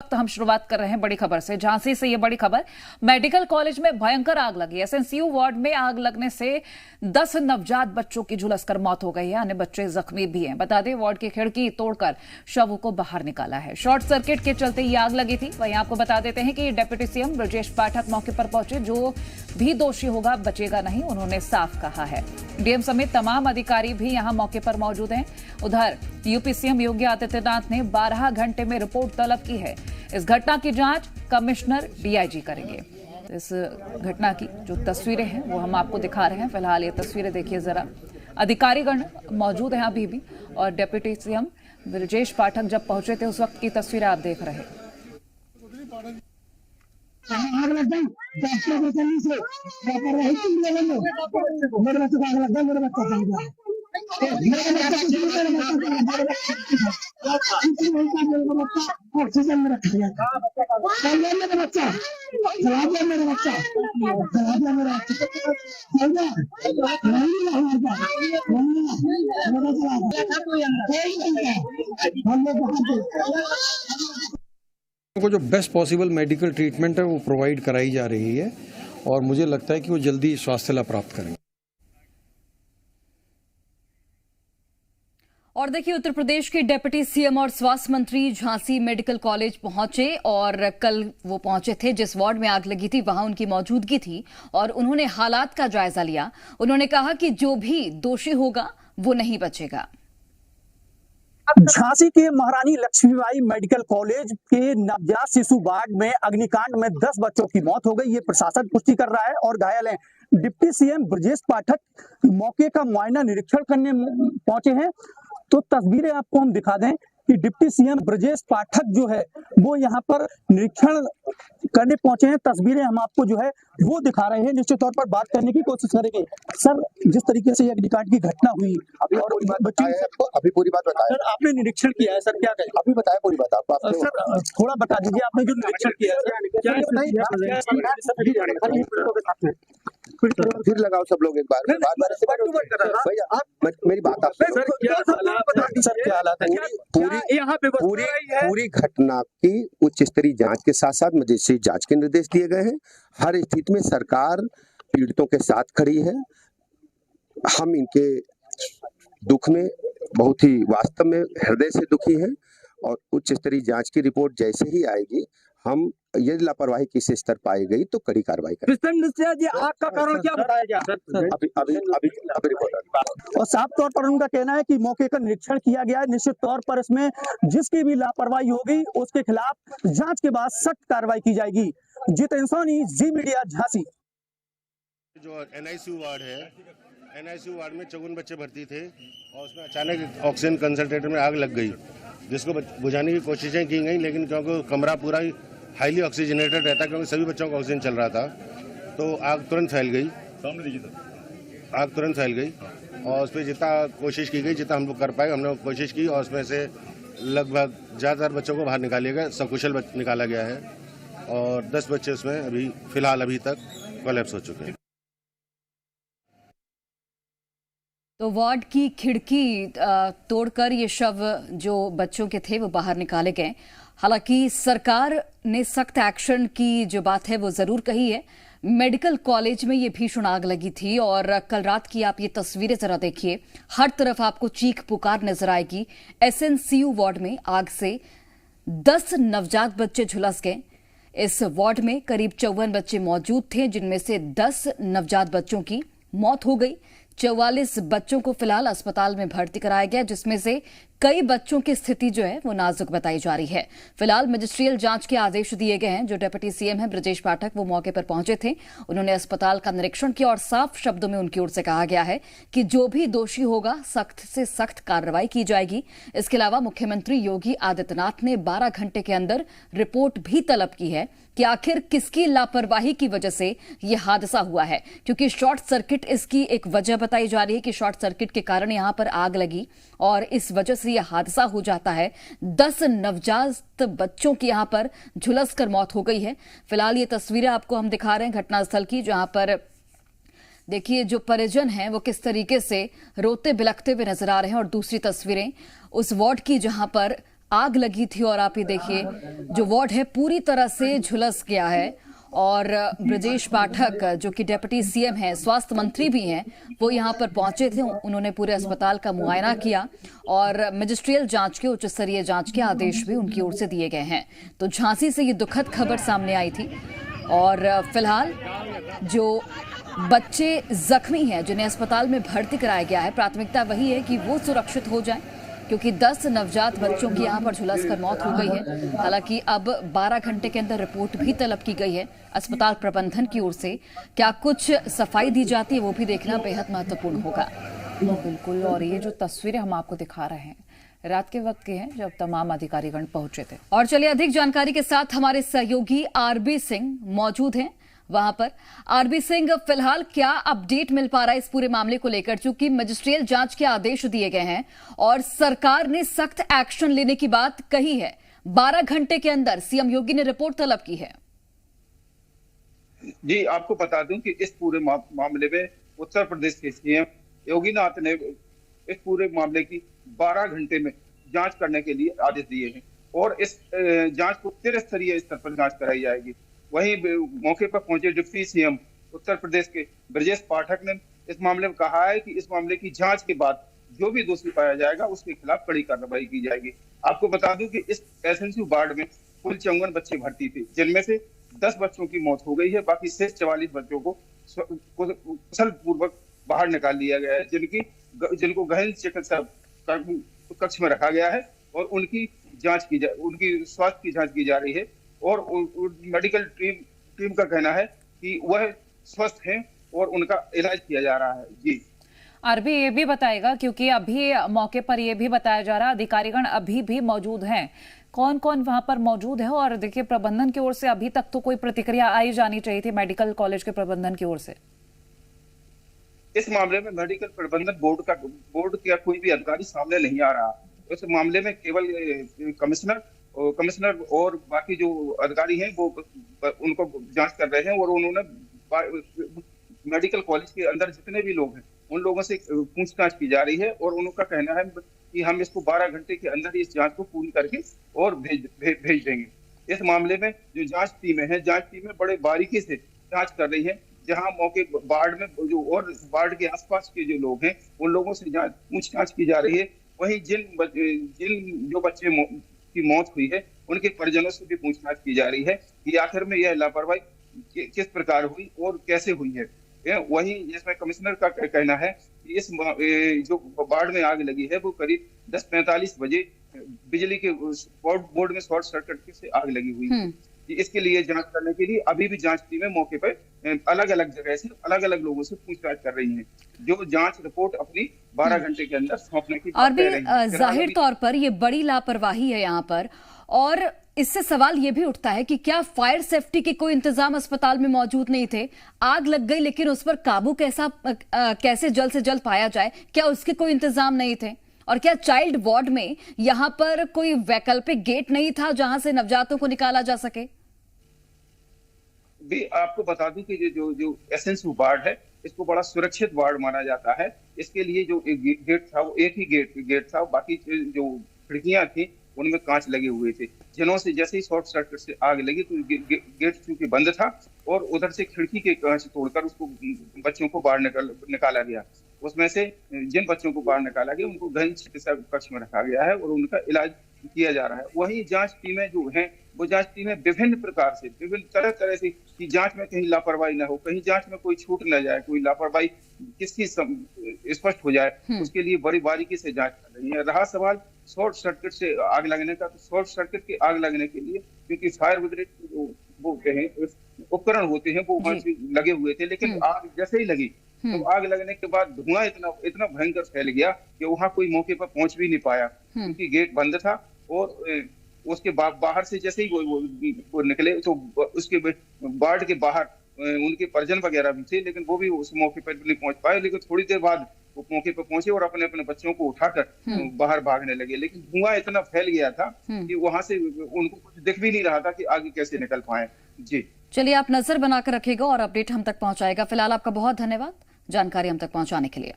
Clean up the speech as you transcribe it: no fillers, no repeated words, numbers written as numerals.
तो हम शुरुआत कर रहे हैं बड़ी खबर से। झांसी से ये बड़ी खबर, मेडिकल कॉलेज में भयंकर आग लगी। एसएनसीयू वार्ड में आग लगने से 10 नवजात बच्चों की झुलसकर मौत हो गई है। अन्य बच्चे जख्मी भी हैं। बता दें, वार्ड की खिड़की तोड़कर शवों को बाहर निकाला है। शॉर्ट सर्किट के चलते ये आग लगी थी। वहीं आपको बता देते हैं कि डिप्टी सीएम ब्रजेश पाठक मौके पर पहुंचे। जो भी दोषी होगा बचेगा नहीं, उन्होंने साफ कहा है। डीएम समेत तमाम अधिकारी भी यहां मौके पर मौजूद हैं। उधर यूपी सीएम योगी आदित्यनाथ ने 12 घंटे में रिपोर्ट तलब की है। इस घटना की जांच कमिश्नर डीआईजी करेंगे। इस घटना की जो तस्वीरें हैं वो हम आपको दिखा रहे हैं। फिलहाल ये तस्वीरें देखिए जरा। अधिकारीगण मौजूद हैं अभी भी, और डिप्टी सीएम ब्रजेश पाठक जब पहुंचे थे उस वक्त की तस्वीरें आप देख रहे हैं। आग लग गई, डॉक्टर को जल्दी से लापरवाही की वजह से मेरे बच्चे को आग लग गई। मेरे बच्चा चल गया, ऑक्सीजन में रख दिया। मेरा बच्चा जवाब दिया, मेरा बच्चा जवाब दिया, मेरा हम लोग को जो बेस्ट पॉसिबल मेडिकल ट्रीटमेंट है वो प्रोवाइड कराई जा रही है, और मुझे लगता है कि वो जल्दी स्वास्थ्य लाभ प्राप्त करेंगे। और देखिए, उत्तर प्रदेश के डिप्टी सीएम और स्वास्थ्य मंत्री झांसी मेडिकल कॉलेज पहुंचे, और कल वो पहुंचे थे जिस वार्ड में आग लगी थी वहां उनकी मौजूदगी थी, और उन्होंने हालात का जायजा लिया। उन्होंने कहा कि जो भी दोषी होगा वो नहीं बचेगा। झांसी के महारानी लक्ष्मीबाई मेडिकल कॉलेज के नवजात शिशु वार्ड में अग्निकांड में 10 बच्चों की मौत हो गई। ये प्रशासन पुष्टि कर रहा है और घायल हैं। डिप्टी सीएम ब्रजेश पाठक मौके का मुआयना निरीक्षण करने पहुंचे हैं। तो तस्वीरें आपको हम दिखा दें कि डिप्टी सीएम ब्रजेश पाठक जो है वो यहाँ पर निरीक्षण करने पहुंचे हैं। तस्वीरें हम आपको जो है वो दिखा रहे हैं। निश्चित तौर पर बात करने की कोशिश करेंगे। सर, जिस तरीके से अग्निकांड की घटना हुई अभी और अभी पूरी बात बताया सर, आपने निरीक्षण किया है सर, क्या कहें? अभी बताया पूरी बात आपको। सर थोड़ा बता दीजिए, आपने जो निरीक्षण किया है फिर लगाओ सब लोग एक बार मेरी बात पूरी घटना की उच्च स्तरीय जांच के साथ साथ मजिस्ट्रेट जांच के निर्देश दिए गए हैं। हर स्थिति में सरकार पीड़ितों के साथ खड़ी है। हम इनके दुख में बहुत ही वास्तव में हृदय से दुखी हैं, और उच्च स्तरीय जांच की रिपोर्ट जैसे ही आएगी, हम यदि लापरवाही किस स्तर पाई गई तो कड़ी कार्रवाई करेंगे। आग का कारण क्या बताया गया? अभी रिपोर्ट। और साफ तौर पर उनका कहना है कि मौके का निरीक्षण किया गया है। निश्चित तौर पर इसमें जिसकी भी लापरवाही होगी उसके खिलाफ जांच के बाद सख्त कार्रवाई की जाएगी। जितेंद्र सोनी, जी मीडिया, झांसी। जो एनआईसीयू वार्ड है, एनआईसीयू वार्ड में 54 बच्चे भर्ती थे, और उसमें अचानक ऑक्सीजन कंसंट्रेटर में आग लग गई, जिसको बुझाने की कोशिशें की गई, लेकिन क्योंकि कमरा पूरा ही हाईली ऑक्सीजनेटेड रहता, क्योंकि सभी बच्चों को ऑक्सीजन चल रहा था, तो आग तुरंत फैल गई। और उस पर जितना कोशिश की गई, जितना हम लोग कर पाए हमने कोशिश की, और उसमें से लगभग ज़्यादातर बच्चों को बाहर निकाले गए, सकुशल निकाला गया है, और 10 बच्चे उसमें अभी तक कोलैप्स हो चुके हैं। तो वार्ड की खिड़की तोड़कर ये शव जो बच्चों के थे वो बाहर निकाले गए। हालांकि सरकार ने सख्त एक्शन की जो बात है वो जरूर कही है। मेडिकल कॉलेज में ये भीषण आग लगी थी, और कल रात की आप ये तस्वीरें जरा देखिए। हर तरफ आपको चीख पुकार नजर आएगी। एसएनसीयू वार्ड में आग से 10 नवजात बच्चे झुलस गए। इस वार्ड में करीब 54 बच्चे मौजूद थे, जिनमें से 10 नवजात बच्चों की मौत हो गई। 44 बच्चों को फिलहाल अस्पताल में भर्ती कराया गया, जिसमें से कई बच्चों की स्थिति जो है वो नाजुक बताई जा रही है। फिलहाल मजिस्ट्रियल जांच के आदेश दिए गए हैं। जो डिप्टी सीएम है ब्रजेश पाठक, वो मौके पर पहुंचे थे। उन्होंने अस्पताल का निरीक्षण किया, और साफ शब्दों में उनकी ओर से कहा गया है कि जो भी दोषी होगा सख्त से सख्त कार्रवाई की जाएगी। इसके अलावा मुख्यमंत्री योगी आदित्यनाथ ने 12 घंटे के अंदर रिपोर्ट भी तलब की है कि आखिर किसकी लापरवाही की वजह से यह हादसा हुआ है, क्योंकि शॉर्ट सर्किट इसकी एक वजह बताई जा रही है कि शॉर्ट सर्किट के कारण यहां पर आग लगी, और इस वजह से यह हादसा हो जाता है। 10 नवजात बच्चों की यहां पर झुलसकर मौत हो गई है। फिलहाल ये तस्वीरें आपको हम दिखा रहे हैं घटनास्थल की, जहां पर देखिए जो परिजन हैं वो किस तरीके से रोते बिलखते हुए नजर आ रहे हैं, और दूसरी तस्वीरें उस वार्ड की जहां पर आग लगी थी और आप ये देखिए जो वार्ड है पूरी तरह से झुलस गया है। और ब्रजेश पाठक जो कि डिप्टी सीएम हैं, स्वास्थ्य मंत्री भी हैं, वो यहां पर पहुंचे थे। उन्होंने पूरे अस्पताल का मुआयना किया और मजिस्ट्रियल जांच के, उच्च स्तरीय जांच के आदेश भी उनकी ओर से दिए गए हैं। तो झांसी से ये दुखद खबर सामने आई थी और फिलहाल जो बच्चे जख्मी हैं जिन्हें अस्पताल में भर्ती कराया गया है, प्राथमिकता वही है कि वो सुरक्षित हो जाएं, क्योंकि 10 नवजात बच्चों की यहां पर झुलस कर मौत हो गई है। हालांकि अब 12 घंटे के अंदर रिपोर्ट भी तलब की गई है अस्पताल प्रबंधन की ओर से। क्या कुछ सफाई दी जाती है वो भी देखना बेहद महत्वपूर्ण होगा। बिल्कुल, और ये जो तस्वीरें हम आपको दिखा रहे हैं रात के वक्त के हैं जब तमाम अधिकारीगण पहुंचे थे। और चलिए अधिक जानकारी के साथ हमारे सहयोगी आरबी सिंह मौजूद हैं वहां पर। आरबी सिंह, फिलहाल क्या अपडेट मिल पा रहा है इस पूरे मामले को लेकर, चूंकि मजिस्ट्रियल जांच के आदेश दिए गए हैं और सरकार ने सख्त एक्शन लेने की बात कही है। 12 घंटे के अंदर सीएम योगी ने रिपोर्ट तलब की है। जी, आपको बता दूं कि इस पूरे मामले में उत्तर प्रदेश के सीएम योगीनाथ ने इस पूरे मामले की 12 घंटे में जांच करने के लिए आदेश दिए हैं और इस जांच को त्रिस्तरीय स्तर पर जांच कराई जाएगी। वहीं मौके पर पहुंचे डिप्टी सीएम उत्तर प्रदेश के ब्रजेश पाठक ने इस मामले में कहा है कि इस मामले की जांच के बाद जो भी दोषी पाया जाएगा उसके खिलाफ कड़ी कार्रवाई की जाएगी। आपको बता दूं कि इस एसएनसीयू वार्ड में कुल 54 बच्चे भर्ती थे, जिनमें से 10 बच्चों की मौत हो गई है। बाकी शेष 44 बच्चों को कुशल पूर्वक बाहर निकाल लिया गया है, जिनको गहन चिकित्सा कक्ष में रखा गया है और उनकी स्वास्थ्य की जांच की जा रही है। और मेडिकल टीम का कहना है कि वह स्वस्थ हैं और उनका इलाज किया जा रहा है। जी आरबी, ये भी बताएगा, क्योंकि अभी मौके पर ये भी बताया जा रहा है अधिकारीगण अभी भी मौजूद हैं, कौन कौन वहां पर मौजूद है? और देखिए, प्रबंधन की ओर से अभी तक तो कोई प्रतिक्रिया आई जानी चाहिए थी मेडिकल कॉलेज के प्रबंधन की ओर से। इस मामले में मेडिकल प्रबंधन बोर्ड का कोई भी अधिकारी सामने नहीं आ रहा। इस मामले में केवल कमिश्नर और बाकी जो अधिकारी हैं वो उनको जांच कर रहे हैं और उन्होंने मेडिकल कॉलेज के अंदर जितने भी लोग हैं उन लोगों से पूछताछ की जा रही है और उनका कहना है कि हम इसको 12 घंटे के अंदर इस जांच को पूरी करके और भेज देंगे। इस मामले में जो जांच टीमें बड़े बारीकी से जांच कर रही है। जहां मौके वार्ड में जो और वार्ड के आसपास के जो लोग हैं उन लोगों से पूछताछ की जा रही है। वहीं जिन जो बच्चे की मौत हुई है उनके परिजनों से भी पूछताछ की जा रही है कि आखिर में यह लापरवाही किस प्रकार हुई और कैसे हुई है। वहीं जिसमें कमिश्नर का कहना है कि इस जो वार्ड में आग लगी है वो करीब 10:45 बजे बिजली के बोर्ड में शॉर्ट सर्किट से आग लगी हुई है। इसके लिए जांच करने के लिए अभी भी जांच टीमें मौके पर अलग अलग जगह से अलग अलग लोगों से पूछताछ कर रही हैं, जो जांच रिपोर्ट अपनी 12 घंटे के अंदर सौंपने की और भी जाहिर तौर पर ये बड़ी लापरवाही है यहाँ पर। और इससे सवाल ये भी उठता है कि क्या फायर सेफ्टी के कोई इंतजाम अस्पताल में मौजूद नहीं थे? आग लग गई लेकिन उस पर काबू कैसे जल्द से जल्द पाया जाए, क्या उसके कोई इंतजाम नहीं थे? और क्या चाइल्ड वार्ड में यहाँ पर कोई वैकल्पिक गेट नहीं था जहां से नवजातों को निकाला जा सके? भी आपको बता दूं कि जो एसएनसीयू वार्ड है इसको बड़ा सुरक्षित वार्ड माना जाता है। इसके लिए जो गेट था वो एक ही गेट था, बाकी जो खिड़कियां थी उनमें कांच लगे हुए थे, जिनों से जैसे ही शॉर्ट सर्किट से आग लगी तो गेट चूंकि बंद था और उधर से खिड़की के कांच तोड़कर उसको बच्चों को बाहर निकाला गया। उसमें से जिन बच्चों को बाहर निकाला गया उनको गहन चिकित्सा कक्ष में रखा गया है और उनका इलाज किया जा रहा है। वहीं जांच टीमें जो हैं वो जांच टीमें विभिन्न प्रकार से तरह तरह से कि जांच में कहीं लापरवाही न हो, कहीं जांच में कोई छूट न जाए, कोई लापरवाही किसकी स्पष्ट हो जाए, उसके लिए बड़ी बारीकी से जांच कर रही है। रहा सवाल शॉर्ट सर्किट से आग लगने का, तो शॉर्ट सर्किट की आग लगने के लिए क्योंकि फायर ब्रिगेड वो उपकरण होते हैं वो वहां से लगे हुए थे, लेकिन आग जैसे ही लगी तो आग लगने के बाद धुआं इतना भयंकर फैल गया कि वहां कोई मौके पर पहुंच भी नहीं पाया क्योंकि गेट बंद था। और उसके बाहर से जैसे ही वो निकले तो उसके वार्ड के बाहर उनके परिजन वगैरह भी थे, लेकिन वो भी उस मौके पर नहीं पहुंच पाए। लेकिन थोड़ी देर बाद वो मौके पर पहुंचे और अपने अपने बच्चों को उठाकर बाहर भागने लगे, लेकिन धुआं इतना फैल गया था कि वहां से उनको कुछ दिख भी नहीं रहा था कि आगे कैसे निकल पाए। जी चलिए, आप नजर बनाकर रखिएगा और अपडेट हम तक पहुंचाएगा। फिलहाल आपका बहुत धन्यवाद जानकारी हम तक पहुंचाने के लिए।